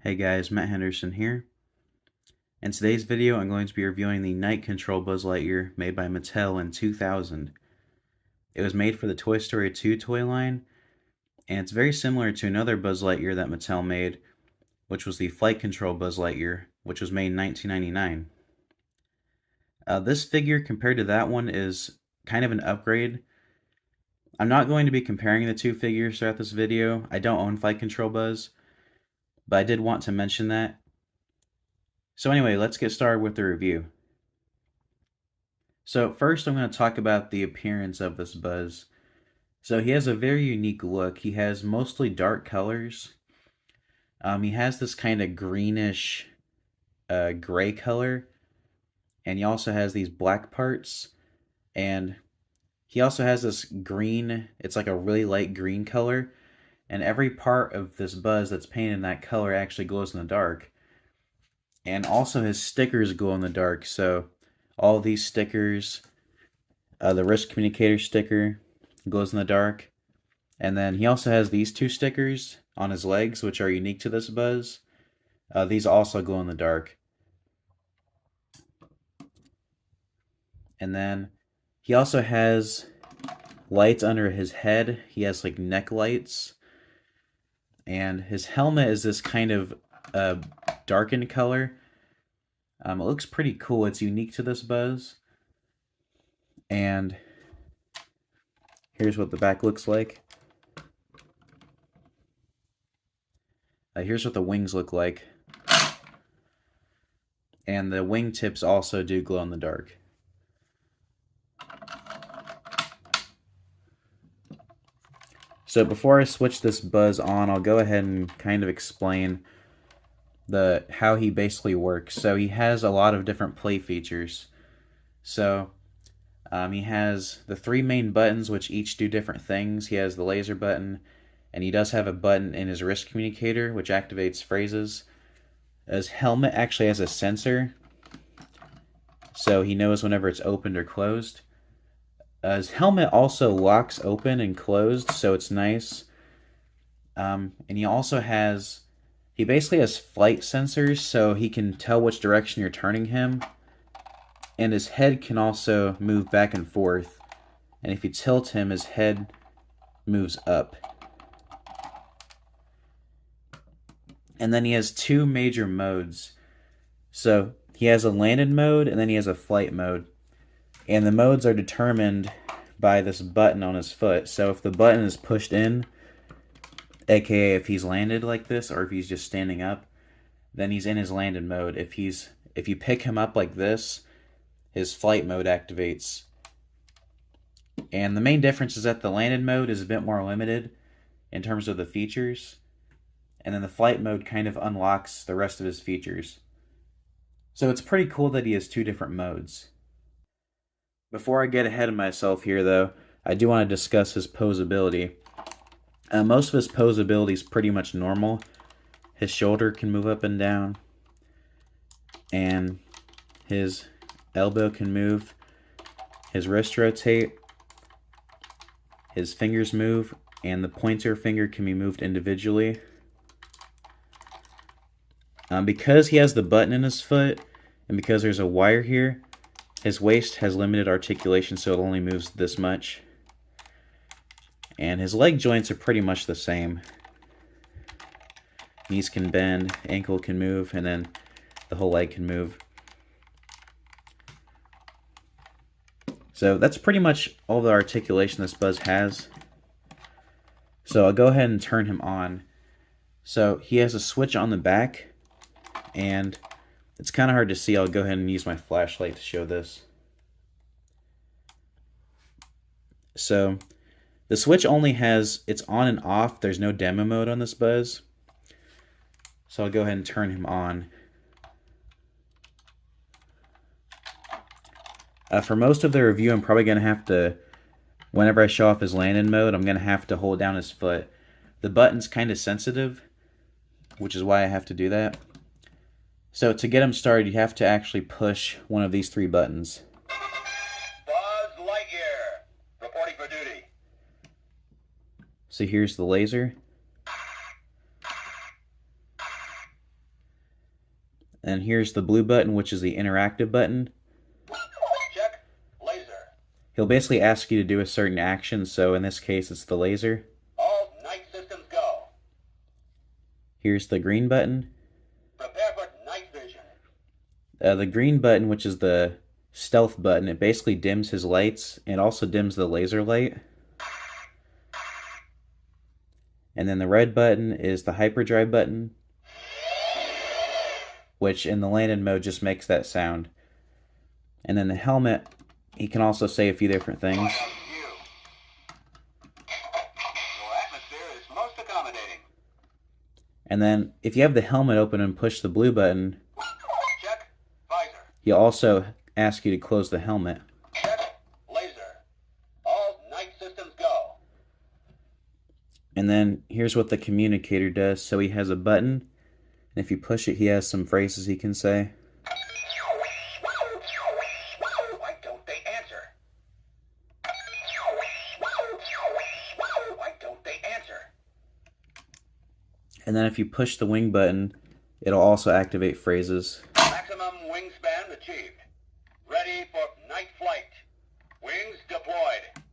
Hey guys, Matt Henderson here. In today's video, I'm going to be reviewing the Night Control Buzz Lightyear made by Mattel in 2000. It was made for the Toy Story 2 toy line, and it's very similar to another Buzz Lightyear that Mattel made, which was the Flight Control Buzz Lightyear, which was made in 1999. This figure, compared to that one, is kind of an upgrade. I'm not going to be comparing the two figures throughout this video. I don't own Flight Control Buzz, but I did want to mention that. So anyway, let's get started with the review. So first I'm going to talk about the appearance of this Buzz. So he has a very unique look. He has mostly dark colors. He has this kind of greenish gray color. And he also has these black parts. And he also has this green, it's like a really light green color. And every part of this Buzz that's painted in that color actually glows in the dark. And also his stickers glow in the dark, so all these stickers, the risk communicator sticker glows in the dark. And then he also has these two stickers on his legs, which are unique to this Buzz. These also glow in the dark. And then he also has lights under his head. He has like neck lights. And his helmet is this kind of darkened color. It looks pretty cool. It's unique to this Buzz. And here's what the back looks like. Here's what the wings look like. And the wingtips also do glow in the dark. So before I switch this Buzz on, I'll go ahead and kind of explain how he basically works. So he has a lot of different play features. So he has the three main buttons, which each do different things. He has the laser button, and he does have a button in his wrist communicator, which activates phrases. His helmet actually has a sensor, so he knows whenever it's opened or closed. His helmet also locks open and closed, so it's nice. And he basically has flight sensors, so he can tell which direction you're turning him. And his head can also move back and forth. And if you tilt him, his head moves up. And then he has two major modes. So he has a landed mode, and then he has a flight mode. And the modes are determined by this button on his foot. So if the button is pushed in, aka if he's landed like this, or if he's just standing up, then he's in his landed mode. If you pick him up like this, his flight mode activates. And the main difference is that the landed mode is a bit more limited in terms of the features, and then the flight mode kind of unlocks the rest of his features. So it's pretty cool that he has two different modes. Before I get ahead of myself here, though, I do want to discuss his posability. Most of his posability is pretty much normal. His shoulder can move up and down, and his elbow can move, his wrist rotate, his fingers move, and the pointer finger can be moved individually. Because he has the button in his foot, and because there's a wire here, his waist has limited articulation, so it only moves this much. And his leg joints are pretty much the same. Knees can bend, ankle can move, and then the whole leg can move. So that's pretty much all the articulation this Buzz has. So I'll go ahead and turn him on. So he has a switch on the back, and it's kind of hard to see. I'll go ahead and use my flashlight to show this. So the switch only has, it's on and off. There's no demo mode on this Buzz. So I'll go ahead and turn him on. For most of the review, I'm probably going to have to, whenever I show off his landing mode, I'm going to have to hold down his foot. The button's kind of sensitive, which is why I have to do that. So to get him started, you have to actually push one of these three buttons. Buzz Lightyear, reporting for duty. So here's the laser. And here's the blue button, which is the interactive button. Check. Laser. He'll basically ask you to do a certain action, so in this case it's the laser. All night systems go. Here's the green button. Prepare for night vision. The green button, which is the stealth button, it basically dims his lights and also dims the laser light. And then the red button is the hyperdrive button, which in the landed mode just makes that sound. And then the helmet, he can also say a few different things. Your atmosphere is most accommodating. And then if you have the helmet open and push the blue button, Check. Visor. he'll also ask you to close the helmet. Check. Laser. All night systems go. And then here's what the communicator does. So he has a button, and if you push it, he has some phrases he can say. Why don't they answer? Why don't they answer? And then if you push the wing button, it'll also activate phrases. Maximum wingspan achieved. Ready for night flight. Wings deployed.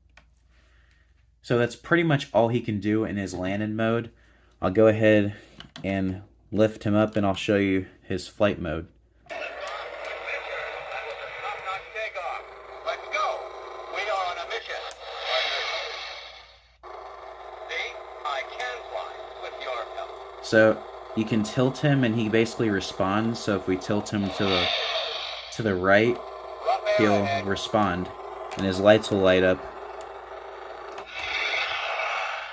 So that's pretty much all he can do in his landed mode. I'll go ahead and lift him up and I'll show you his flight mode. Top-notch takeoff. Let's go. We are on a mission. See? I can fly with your help. So you can tilt him and he basically responds. So if we tilt him to the right, Rough air he'll ahead. respond and his lights will light up.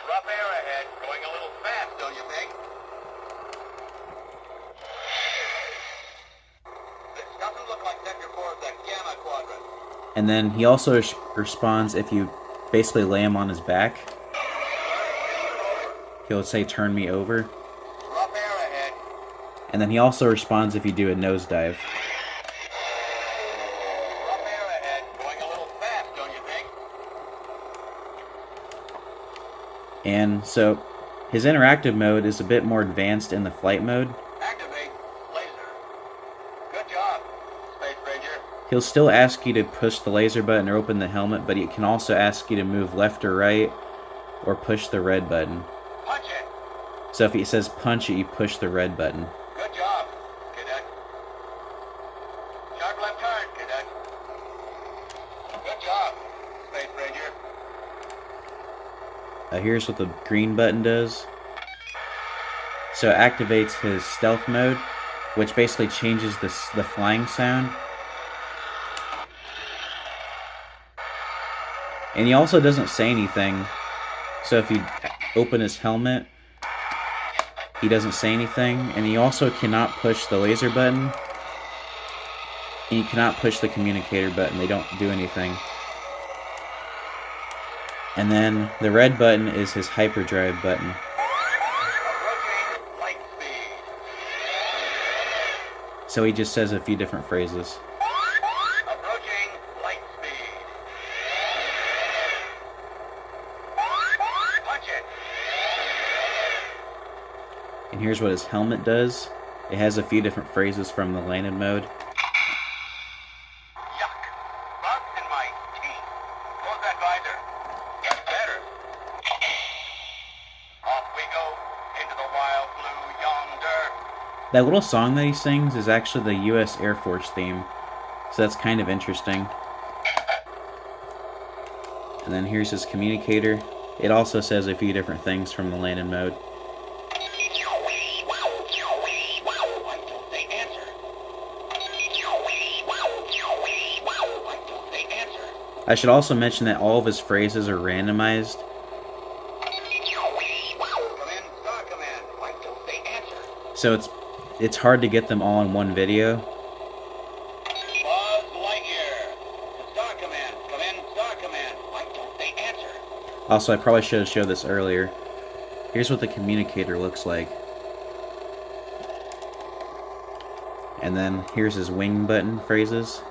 Rough air ahead. Going a little fast, don't you think? This doesn't look like Sector 4 of the Gamma Quadrant. And then he also responds if you basically lay him on his back. He'll say, "Turn me over." Rough air ahead. And then he also responds if you do a nosedive. Rough air ahead. Going a little fast, don't you think? And so his interactive mode is a bit more advanced in the flight mode. Activate laser. Good job, Space Ranger. He'll still ask you to push the laser button or open the helmet, but he can also ask you to move left or right or push the red button. Punch it. So if he says punch it, you push the red button. Good job, Cadet. Sharp left turn, Cadet. Good job, Space Ranger. Here's what the green button does. So it activates his stealth mode, which basically changes the flying sound. And he also doesn't say anything. So if you open his helmet, he doesn't say anything. And he also cannot push the laser button. And you cannot push the communicator button. They don't do anything. And then the red button is his hyperdrive button. Approaching light speed. So he just says a few different phrases. Approaching light speed. Punch it. And here's what his helmet does. It has a few different phrases from the landed mode. Yuck. Bugs in my teeth. Close that visor. Get better. Off we go into the wild blue yonder. That little song that he sings is actually the U.S. Air Force theme. So that's kind of interesting. And then here's his communicator. It also says a few different things from the landed mode. Why don't they answer? Why don't they answer? I should also mention that all of his phrases are randomized. Come in, Star Command. Why don't they answer? So it's hard to get them all in one video. Buzz Lightyear. Star Command. Come in, Star Command. Why don't they answer? Also, I probably should have showed this earlier. Here's what the communicator looks like. And then here's his wing button phrases.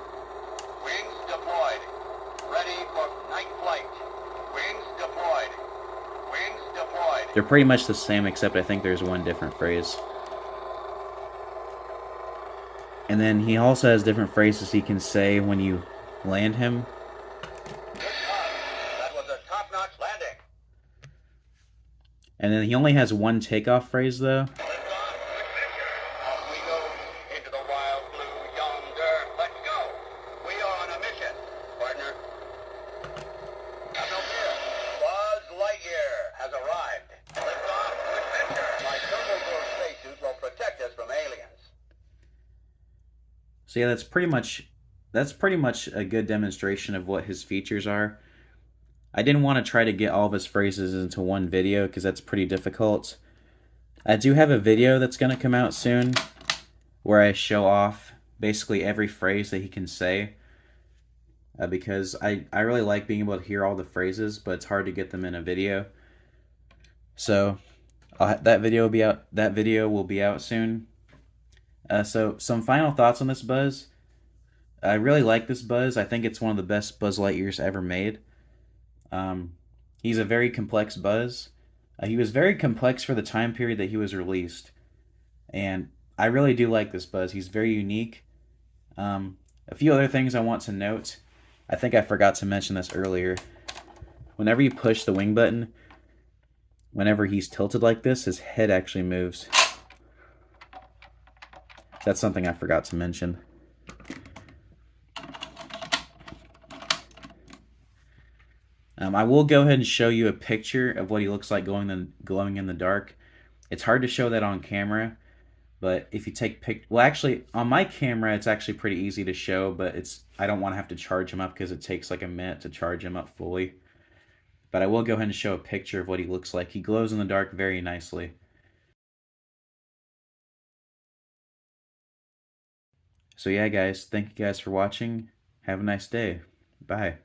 Wings deployed. Ready for night flight. Wings deployed. Wings deployed. They're pretty much the same, except I think there's one different phrase. And then he also has different phrases he can say when you land him. Good job. That was a top-notch landing. And then he only has one takeoff phrase though. Lift off to adventure. Off we go into the wild blue yonder. Let's go. We are on a mission, partner. Have no fear. Buzz Lightyear has arrived. Lift off to adventure. My thermal spacesuit will protect us from aliens. So yeah, that's pretty much a good demonstration of what his features are. I didn't want to try to get all of his phrases into one video because that's pretty difficult. I do have a video that's going to come out soon where I show off basically every phrase that he can say, because I really like being able to hear all the phrases, but it's hard to get them in a video. So that video will be out soon. So some final thoughts on this Buzz. I really like this Buzz. I think it's one of the best Buzz Lightyears ever made. He's a very complex Buzz. He was very complex for the time period that he was released. And I really do like this Buzz. He's very unique. A few other things I want to note. I think I forgot to mention this earlier. Whenever you push the wing button, whenever he's tilted like this, his head actually moves. That's something I forgot to mention. I will go ahead and show you a picture of what he looks like glowing in the dark. It's hard to show that on camera, but if you take well, actually, on my camera, it's actually pretty easy to show, but I don't want to have to charge him up because it takes like a minute to charge him up fully. But I will go ahead and show a picture of what he looks like. He glows in the dark very nicely. So yeah, guys, thank you guys for watching. Have a nice day. Bye.